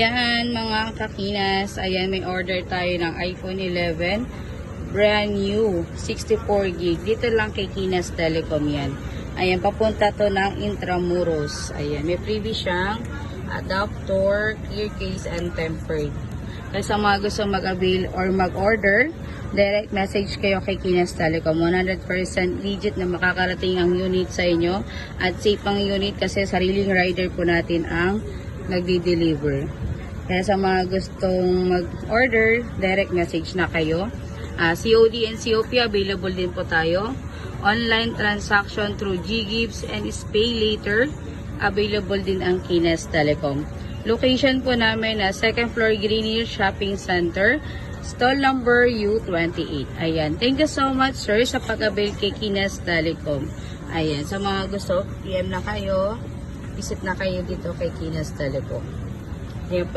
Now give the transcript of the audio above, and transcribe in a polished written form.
Yan mga kakinas, ayan may order tayo ng iPhone 11 brand new 64 gig. Dito lang kay Kinas Telecom yan. Ayan, papunta to ng Intramuros. Ayan, may freebie siyang adapter, clear case and tempered. Kaya sa mga gusto mag-avail or mag-order, direct message kayo kay Kinas Telecom. 100% legit na makakarating ang unit sa inyo at safe ang unit kasi sariling rider po natin ang nagdi-deliver. Kaya sa mga gustong mag-order, direct message na kayo. COD and COP available din po tayo. Online transaction through GGives and Pay Later available din ang Kinas Telecom. Location po namin na 2nd floor Green Hills Shopping Center, stall number U28. Ayan. Thank you so much sir sa pag-avail kay Kinas Telecom. Ayan. Sa mga gusto, PM na kayo. Visit na kayo dito kay Kinas Telecom. Ayan po.